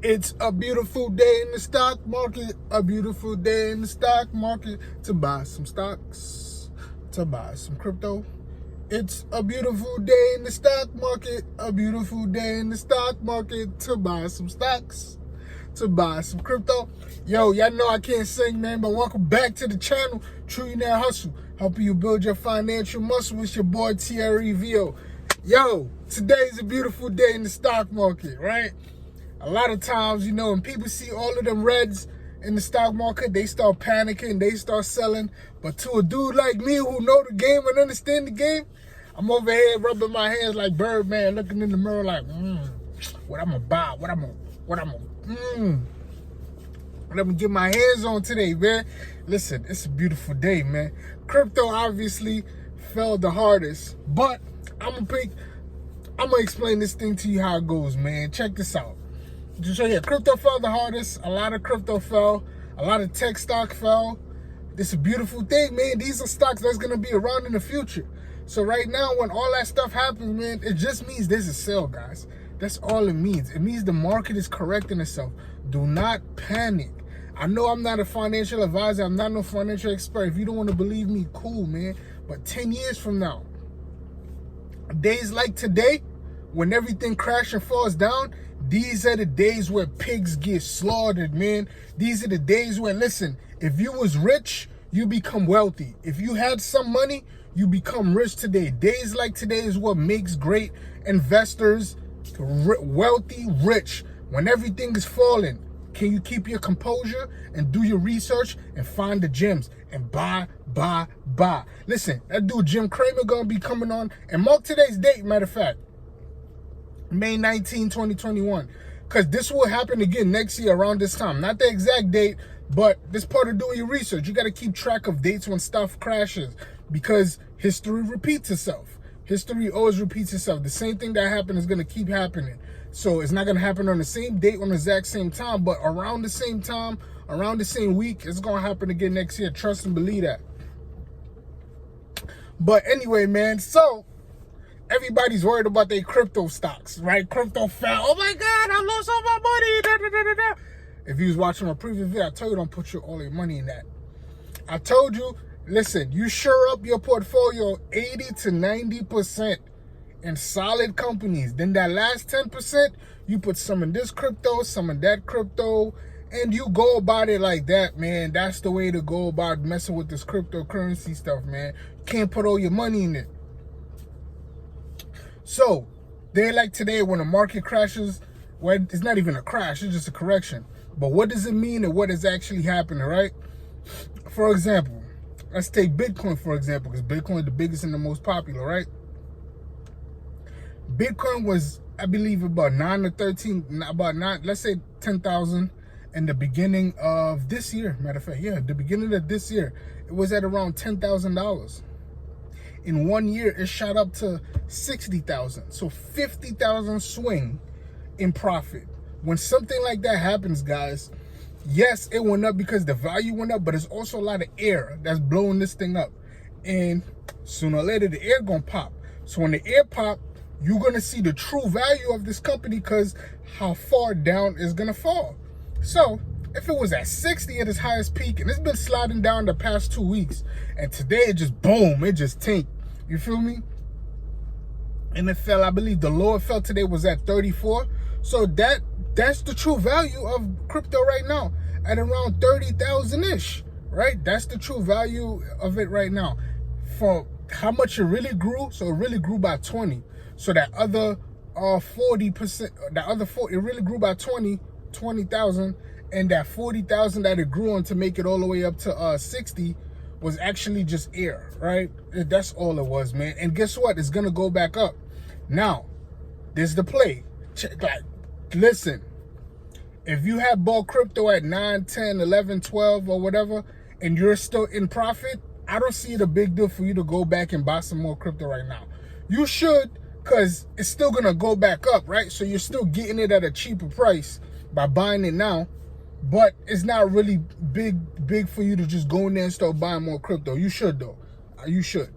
It's a beautiful day in the stock market, a beautiful day in the stock market to buy some stocks, to buy some crypto. It's a beautiful day in the stock market, a beautiful day in the stock market to buy some stocks, to buy some crypto. Yo, y'all know I can't sing, man, but welcome back to the channel, Trillionaire Hustle, helping you build your financial muscle. It's your boy, TREVO. Yo, today's a beautiful day in the stock market, right? A lot of times, when people see all of them reds in the stock market, they start panicking, they start selling. But to a dude like me who know the game and understand the game, I'm over here rubbing my hands like Birdman, looking in the mirror like, what I'm gonna buy, what I'm gonna get my hands on today, man. Listen, it's a beautiful day, man. Crypto obviously fell the hardest, but I'm gonna explain this thing to you how it goes, man. Check this out. So yeah, crypto fell the hardest. A lot of crypto fell. A lot of tech stock fell. This is a beautiful thing, man. These are stocks that's gonna be around in the future. So right now, when all that stuff happens, man, it just means there's a sale, guys. That's all it means. It means the market is correcting itself. Do not panic. I know I'm not a financial advisor. I'm not no financial expert. If you don't want to believe me, cool, man. But 10 years from now, days like today, when everything crashes and falls down, these are the days where pigs get slaughtered, man. These are the days where, listen, if you was rich, you become wealthy. If you had some money, you become rich today. Days like today is what makes great investors wealthy, rich. When everything is falling, can you keep your composure and do your research and find the gems and buy? Listen, that dude Jim Cramer gonna be coming on, and mark today's date, matter of fact, May 19, 2021. Because this will happen again next year around this time. Not the exact date, but this part of doing your research. You got to keep track of dates when stuff crashes, because history repeats itself. History always repeats itself. The same thing that happened is going to keep happening. So it's not going to happen on the same date, on the exact same time, but around the same time, around the same week, it's going to happen again next year. Trust and believe that. But anyway, man, so everybody's worried about their crypto stocks, right? Crypto fell. Oh my God, I lost all my money. Da, da, da, da, da. If you was watching my previous video, I told you don't put all your money in that. I told you, listen, you shore up your portfolio 80 to 90% in solid companies. Then that last 10%, you put some in this crypto, some in that crypto, and you go about it like that, man. That's the way to go about messing with this cryptocurrency stuff, man. You can't put all your money in it. So, day like today, when the market crashes, well, it's not even a crash, it's just a correction. But what does it mean and what is actually happening, right? For example, let's take Bitcoin, for example, because Bitcoin is the biggest and the most popular, right? Bitcoin was, I believe, about 9 or 13, about 9, let's say 10,000 in the beginning of this year. Matter of fact, yeah, the beginning of this year, it was at around $10,000. In 1 year, it shot up to 60,000. So 50,000 swing in profit. When something like that happens, guys, yes, it went up because the value went up, but there's also a lot of air that's blowing this thing up. And sooner or later, the air gonna pop. So when the air pop, you're gonna see the true value of this company, because how far down it's gonna fall. So if it was at 60 at its highest peak, and it's been sliding down the past 2 weeks, and today it just boom, it just tanked. You feel me? And it fell, I believe the low it fell today was at 34. So that's the true value of crypto right now, at around 30,000-ish, right? That's the true value of it right now. For how much it really grew, so it really grew by 20. So that other 40%, that other 40, it really grew by 20,000, and that 40,000 that it grew on to make it all the way up to 60 was actually just air, right? That's all it was, man. And guess what? It's gonna go back up. Now, there's the play. Check, like, listen, if you have bought crypto at 9, 10, 11, 12 or whatever, and you're still in profit, I don't see it a big deal for you to go back and buy some more crypto right now. You should, because it's still gonna go back up, right? So you're still getting it at a cheaper price by buying it now. But it's not really big for you to just go in there and start buying more crypto. You should, though. You should.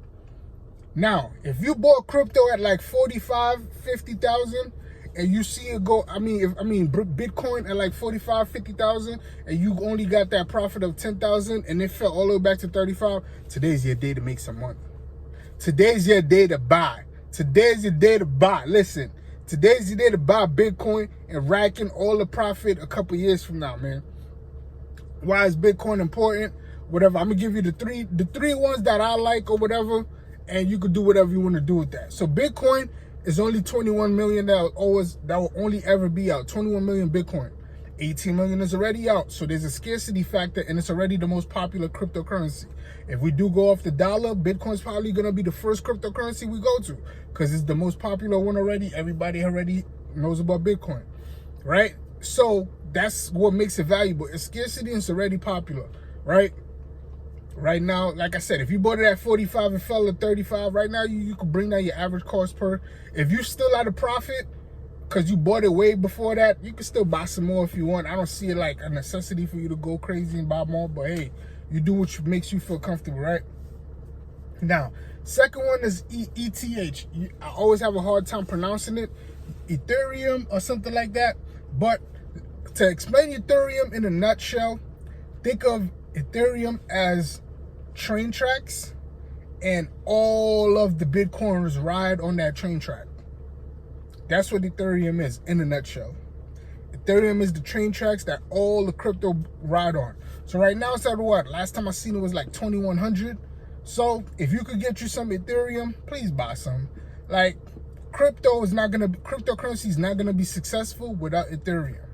Now, if you bought crypto at like 45, 50,000, and you see it go, Bitcoin at like 45, 50,000, and you only got that profit of 10,000, and it fell all the way back to 35, today's your day to make some money. Today's your day to buy. Today's your day to buy. Listen, today's your day to buy Bitcoin and rack in all the profit a couple years from now, man. Why is Bitcoin important? Whatever. I'm gonna give you the three ones that I like or whatever, and you could do whatever you want to do with that. So Bitcoin is only 21 million that will only ever be out. 21 million Bitcoin. 18 million is already out. So there's a scarcity factor, and it's already the most popular cryptocurrency. If we do go off the dollar, Bitcoin's probably gonna be the first cryptocurrency we go to, because it's the most popular one already. Everybody already knows about Bitcoin, right? So that's what makes it valuable. It's scarcity and it's already popular, right? Right now, like I said, if you bought it at 45 and fell to 35, right now you could bring down your average cost per. If you're still at a profit because you bought it way before that, you can still buy some more if you want. I don't see it like a necessity for you to go crazy and buy more, but hey, you do what makes you feel comfortable, right? Now, second one is ETH. I always have a hard time pronouncing it. Ethereum or something like that. But to explain Ethereum in a nutshell, think of Ethereum as train tracks, and all of the Bitcoiners ride on that train track. That's what Ethereum is in a nutshell. Ethereum is the train tracks that all the crypto ride on. So right now it's at what? Last time I seen it was like 2,100. So if you could get you some Ethereum, please buy some. Like, cryptocurrency is not gonna be successful without Ethereum,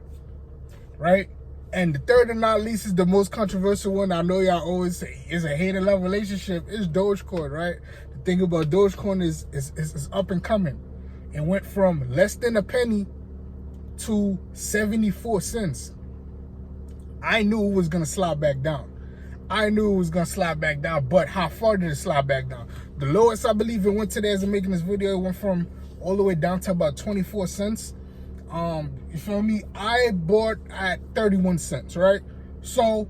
right? And the third and not least is the most controversial one. I know y'all always say it's a hate-and-love relationship. It's Dogecoin, right? The thing about Dogecoin is up and coming. It went from less than a penny to 74 cents. I knew it was gonna slide back down. But how far did it slide back down? The lowest I believe it went today as I'm making this video, it went from all the way down to about 24 cents. You feel me? I bought at 31 cents, right? So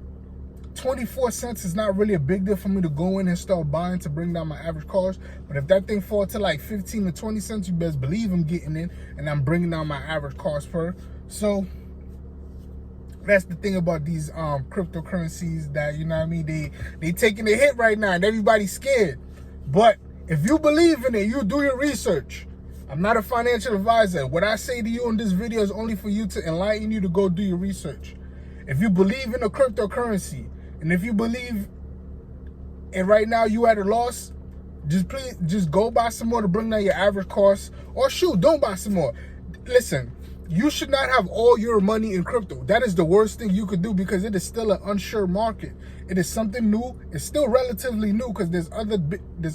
24 cents is not really a big deal for me to go in and start buying to bring down my average cost. But if that thing falls to like 15 to 20 cents, you best believe I'm getting in and I'm bringing down my average cost per. So that's the thing about these cryptocurrencies, that, you know what I mean, they taking a hit right now and everybody's scared. But if you believe in it, you do your research. I'm not a financial advisor. What I say to you in this video is only for you to enlighten you to go do your research. If you believe in a cryptocurrency, and if you believe, and right now you at a loss, just go buy some more to bring down your average cost. Or shoot, don't buy some more. Listen, you should not have all your money in crypto. That is the worst thing you could do, because it is still an unsure market. It is something new. It's still relatively new because there's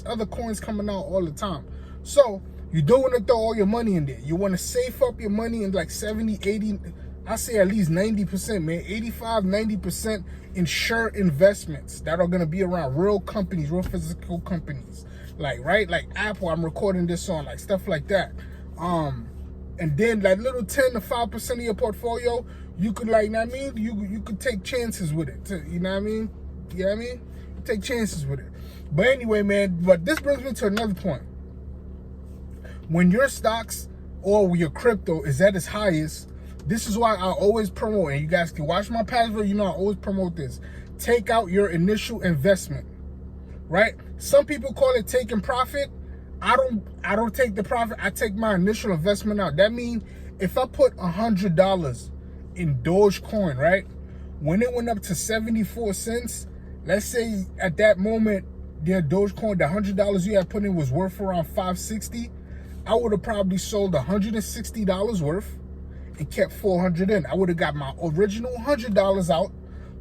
other coins coming out all the time. So you don't want to throw all your money in there. You want to save up your money in like 70, 80, I say at least 90%, man. 85, 90% in sure investments that are going to be around real companies, real physical companies. Like, right? Like Apple, I'm recording this on, like stuff like that. And then like little 10 to 5% of your portfolio, you could, like, you know what I mean? You could take chances with it. You know what I mean? You know what I mean? You take chances with it. But anyway, man, but this brings me to another point. When your stocks or your crypto is at its highest, this is why I always promote, and you guys can watch my past video, you know I always promote this. Take out your initial investment, right? Some people call it taking profit. I don't take the profit. I take my initial investment out. That means if I put $100 in Dogecoin, right? When it went up to 74 cents, let's say at that moment, their Dogecoin, the $100 you had put in was worth around $560. I would have probably sold $160 worth and kept $400 in. I would have got my original $100 out,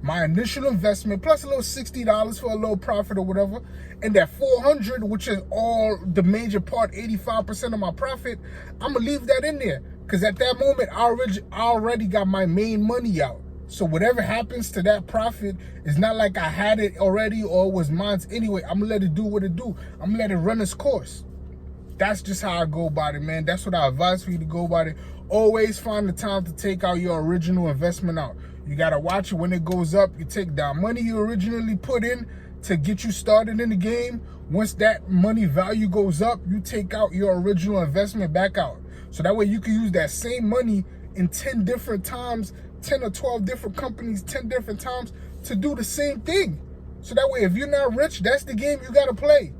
my initial investment, plus a little $60 for a little profit or whatever, and that $400, which is all the major part, 85% of my profit, I'm gonna leave that in there, because at that moment I already got my main money out. So whatever happens to that profit, it's not like I had it already or it was mine anyway. I'm gonna let it do what it do. I'm gonna let it run its course. That's just how I go about it, man. That's what I advise for you to go about it. Always find the time to take out your original investment out. You got to watch it when it goes up. You take down money you originally put in to get you started in the game. Once that money value goes up, you take out your original investment back out. So that way you can use that same money in 10 different times, 10 or 12 different companies, 10 different times to do the same thing. So that way, if you're not rich, that's the game you got to play.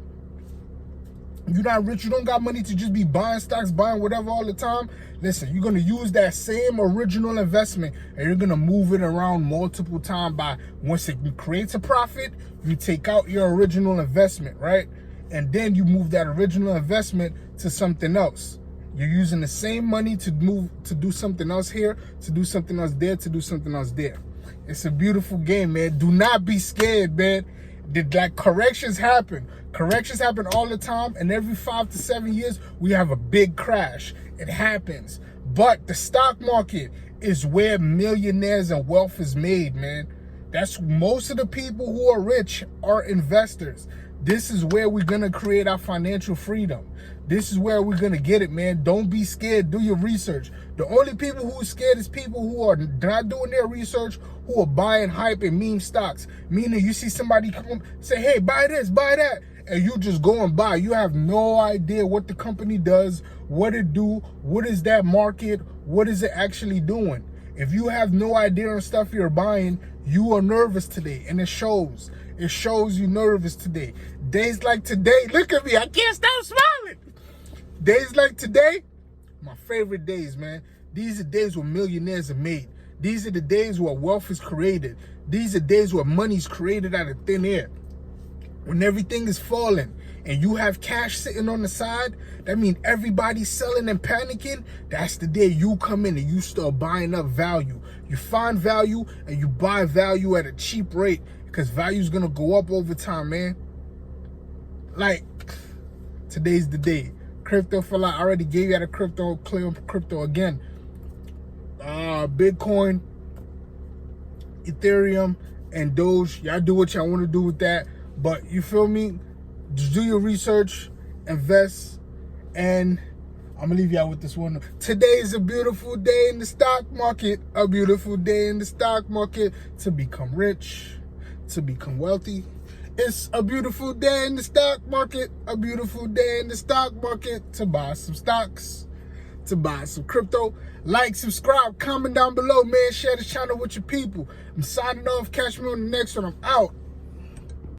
You're not rich, you don't got money to just be buying stocks, buying whatever all the time. Listen, you're going to use that same original investment and you're going to move it around multiple times by once it creates a profit, you take out your original investment, right? And then you move that original investment to something else. You're using the same money to move, to do something else here, to do something else there, to do something else there. It's a beautiful game, man. Do not be scared, man. Like, corrections happen. Corrections happen all the time, and every 5 to 7 years, we have a big crash. It happens. But the stock market is where millionaires and wealth is made, man. That's most of the people who are rich are investors. This is where we're going to create our financial freedom. This is where we're going to get it, man. Don't be scared. Do your research. The only people who are scared is people who are not doing their research, who are buying hype and meme stocks. Meaning you see somebody come say, hey, buy this, buy that. And you just go and buy. You have no idea what the company does, what it do, what is that market, what is it actually doing. If you have no idea on stuff you're buying, you are nervous today, and it shows. It shows you nervous today. Days like today, look at me, I can't stop smiling. Days like today, my favorite days, man. These are days where millionaires are made. These are the days where wealth is created. These are days where money's created out of thin air. When everything is falling and you have cash sitting on the side, that means everybody's selling and panicking. That's the day you come in and you start buying up value. You find value and you buy value at a cheap rate because value is going to go up over time, man. Like, today's the day. Crypto for life. I already gave you out a crypto, clear crypto again. Bitcoin, Ethereum, and Doge. Y'all do what y'all want to do with that. But you feel me? Just do your research, invest, and I'm gonna leave y'all with this one. Today is a beautiful day in the stock market. A beautiful day in the stock market to become rich, to become wealthy. It's a beautiful day in the stock market. A beautiful day in the stock market to buy some stocks, to buy some crypto. Like, subscribe, comment down below, man. Share the channel with your people. I'm signing off. Catch me on the next one. I'm out.